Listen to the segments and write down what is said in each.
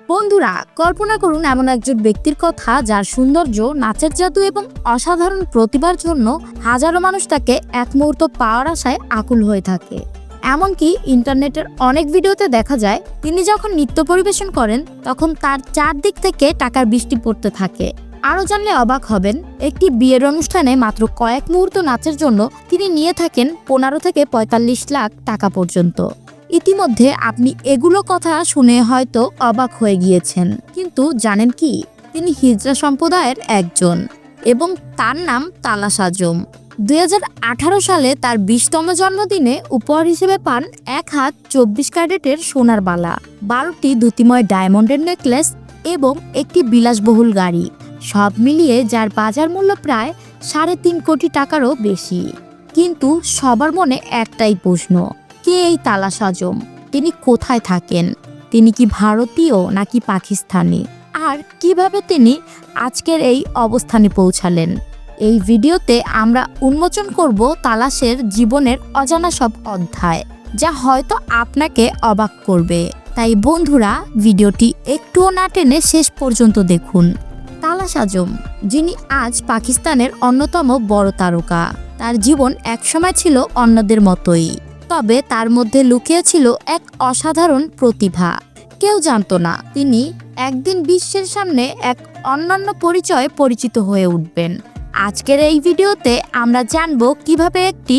বন্ধুরা, কল্পনা করুন এমন একজন ব্যক্তির কথা যার সৌন্দর্য, নাচের জাদু এবং অসাধারণ প্রতিভার জন্য হাজারো মানুষ তাকে এক মুহূর্ত পাওয়ার আশায় আকুল হয়ে থাকে। এমনকি ইন্টারনেটের অনেক ভিডিওতে দেখা যায় তিনি যখন নৃত্য পরিবেশন করেন তখন তার চারদিক থেকে টাকার বৃষ্টি পড়তে থাকে। আরও জানলে অবাক হবেন, একটি বিয়ের অনুষ্ঠানে মাত্র কয়েক মুহূর্ত নাচের জন্য তিনি নিয়ে থাকেন 15 থেকে 45 লাখ টাকা পর্যন্ত। ইতিমধ্যে আপনি এগুলো কথা শুনে হয়তো অবাক হয়ে গিয়েছেন, কিন্তু জানেন কি, তিনি হিজড়া সম্প্রদায়ের একজন এবং তার নাম তালাশ আজম। 2018 সালে তার 20তম জন্মদিনে উপহার হিসেবে পান 1 হাত 24 ক্যারেটের সোনার বালা, 12টি দ্যুতিময় ডায়মন্ডের নেকলেস এবং একটি বিলাসবহুল গাড়ি, সব মিলিয়ে যার বাজার মূল্য প্রায় 3.5 কোটি টাকারও বেশি। কিন্তু সবার মনে একটাই প্রশ্ন, কে এই তালাশ আজম? তিনি কোথায় থাকেন? তিনি কি ভারতীয় নাকি পাকিস্তানি? আর কিভাবে তিনি আজকের এই অবস্থানে পৌঁছালেন? এই ভিডিওতে আমরা উন্মোচন করব তালাশের জীবনের অজানা সব অধ্যায়, যা হয়তো আপনাকে অবাক করবে। তাই বন্ধুরা, ভিডিওটি একটুও না টেনে শেষ পর্যন্ত দেখুন। তালাশ আজম, যিনি আজ পাকিস্তানের অন্যতম বড় তারকা, তার জীবন একসময় ছিল অন্যদের মতোই, তবে তার মধ্যে লুকিয়ে ছিল এক অসাধারণ প্রতিভা। কেউ জানতো না তিনি একদিন বিশ্বের সামনে এক অনন্য পরিচয়ে পরিচিত হয়ে উঠবেন। আজকের এই ভিডিওতে আমরা জানব কিভাবে একটি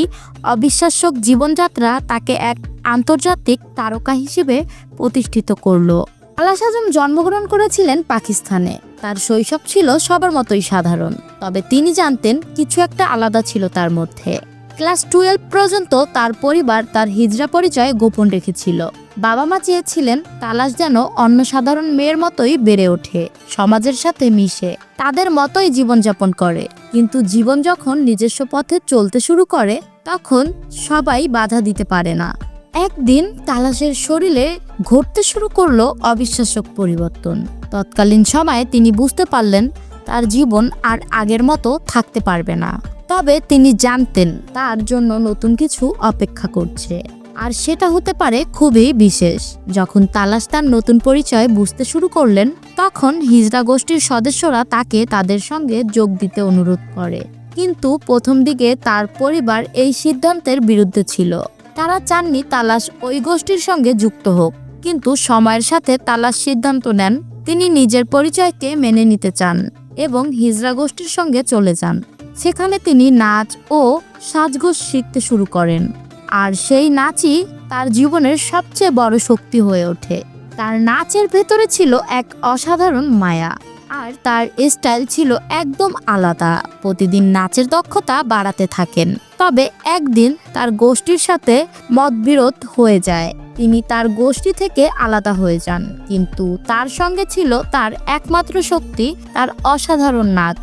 অবিশ্বাস্য জীবনযাত্রা তাকে এক আন্তর্জাতিক তারকা হিসেবে প্রতিষ্ঠিত করলো। তালাশ আজম জন্মগ্রহণ করেছিলেন পাকিস্তানে। তার শৈশব ছিল সবার মতোই সাধারণ, তবে তিনি জানতেন কিছু একটা আলাদা ছিল তার মধ্যে। ক্লাস 12 পর্যন্ত তার পরিবার তার হিজড়া পরিচয় গোপন রেখেছিল। বাবা মা চেয়েছিলেন তালাশ যেন অন্য সাধারণ মেয়ের মতোই বেড়ে ওঠে, সমাজের সাথে মিশে, তাদের মতোই জীবনযাপন করে। কিন্তু জীবন যখন নিজস্ব পথে চলতে শুরু করে তখন সবাই বাধা দিতে পারে না। একদিন তালাশের শরীরে ঘটতে শুরু করলো অবিশ্বাস্য পরিবর্তন। তৎকালীন সময়ে তিনি বুঝতে পারলেন তার জীবন আর আগের মতো থাকতে পারবে না। তবে তিনি জানতেন তার জন্য নতুন কিছু অপেক্ষা করছে, আর সেটা হতে পারে খুবই বিশেষ। যখন তালাশ তার নতুন পরিচয় বুঝতে শুরু করলেন, তখন হিজড়া গোষ্ঠীর সদস্যরা তাকে তাদের সঙ্গে যোগ দিতে অনুরোধ করে। কিন্তু প্রথম দিকে তার পরিবার এই সিদ্ধান্তের বিরুদ্ধে ছিল। তারা চাননি তালাশ ওই গোষ্ঠীর সঙ্গে যুক্ত হোক। কিন্তু সময়ের সাথে তালাশ সিদ্ধান্ত নেন তিনি নিজের পরিচয়কে মেনে নিতে চান এবং হিজড়া গোষ্ঠীর সঙ্গে চলে যান। সেখানে তিনি নাচ ও সাজগোজ শিখতে শুরু করেন, আর সেই নাচই তার জীবনের সবচেয়ে বড় শক্তি হয়ে ওঠে। তার নাচের ভেতরে ছিল এক অসাধারণ মায়া, আর তার স্টাইল ছিল একদম আলাদা। প্রতিদিন নাচের দক্ষতা বাড়াতে থাকেন। তবে একদিন তার গোষ্ঠীর সাথে মতবিরোধ হয়ে যায়। তিনি তার গোষ্ঠী থেকে আলাদা হয়ে যান, কিন্তু তার সঙ্গে ছিল তার একমাত্র শক্তি, তার অসাধারণ নাচ।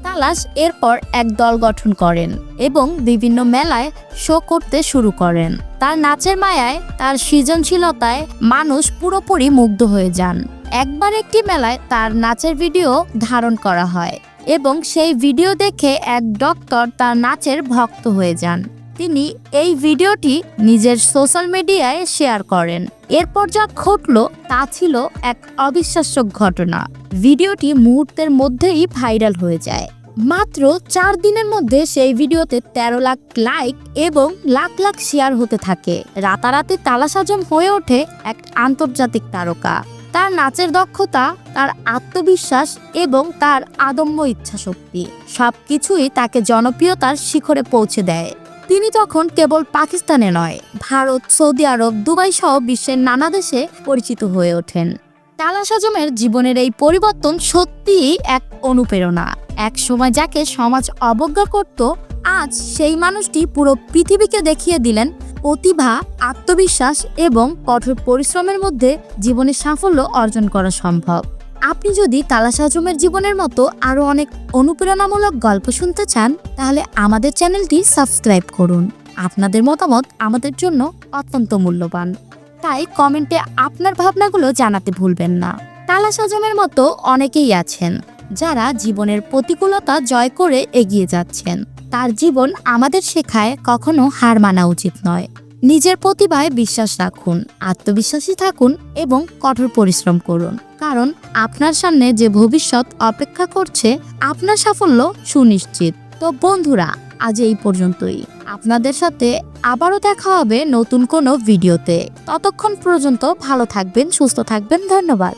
তালাশ এরপর এক দল গঠন করেন এবং বিভিন্ন মেলায় শো করতে শুরু করেন। তার নাচের মায়ায়, তার সৃজনশীলতায় মানুষ পুরোপুরি মুগ্ধ হয়ে যান। একবার একটি মেলায় তার নাচের ভিডিও ধারণ করা হয় এবং সেই ভিডিও দেখে এক ডক্টর তার নাচের ভক্ত হয়ে যান। তিনি এই ভিডিওটি নিজের সোশ্যাল মিডিয়ায় শেয়ার করেন। এরপর যা ঘটলো তা ছিল এক অবিশ্বাস্য ঘটনা। ভিডিওটি মুহূর্তের মধ্যেই ভাইরাল হয়ে যায়। মাত্র 4 দিনের মধ্যে সেই ভিডিওতে 13 লাখ লাইক এবং লাখ লাখ শেয়ার হতে থাকে। রাতারাতি তালাশ আজম হয়ে ওঠে এক আন্তর্জাতিক তারকা। তার নাচের দক্ষতা, তার আত্মবিশ্বাস এবং তার আদম্য ইচ্ছাশক্তি সবকিছুই তাকে জনপ্রিয়তার শিখরে পৌঁছে দেয়। তিনি তখন কেবল পাকিস্তানে নয়, ভারত, সৌদি আরব, দুবাই সহ বিশ্বের নানা দেশে পরিচিত হয়ে ওঠেন। তালাশ আজমের জীবনের এই পরিবর্তন সত্যিই এক অনুপ্রেরণা। এক সময় যাকে সমাজ অবজ্ঞা করত, আজ সেই মানুষটি পুরো পৃথিবীকে দেখিয়ে দিলেন প্রতিভা, আত্মবিশ্বাস এবং কঠোর পরিশ্রমের মধ্যে জীবনের সাফল্য অর্জন করা সম্ভব। আপনি যদি তালাশ আজমের জীবনের মতো আরও অনেক অনুপ্রেরণামূলক গল্প শুনতে চান, তাহলে আমাদের চ্যানেলটি সাবস্ক্রাইব করুন। আপনাদের মতামত আমাদের জন্য অত্যন্ত মূল্যবান, তাই কমেন্টে আপনার ভাবনাগুলো জানাতে ভুলবেন না। তালাশ আজমের মতো অনেকেই আছেন যারা জীবনের প্রতিকূলতা জয় করে এগিয়ে যাচ্ছেন। তার জীবন আমাদের শেখায় কখনো হার মানা উচিত নয়। নিজের প্রতিভায় বিশ্বাস রাখুন, আত্মবিশ্বাসী থাকুন এবং কঠোর পরিশ্রম করুন। কারণ আপনার সামনে যে ভবিষ্যৎ অপেক্ষা করছে, আপনার সাফল্য সুনিশ্চিত। তো বন্ধুরা, আজ এই পর্যন্তই। আপনাদের সাথে আবারও দেখা হবে নতুন কোনো ভিডিওতে। ততক্ষণ পর্যন্ত ভালো থাকবেন, সুস্থ থাকবেন। ধন্যবাদ।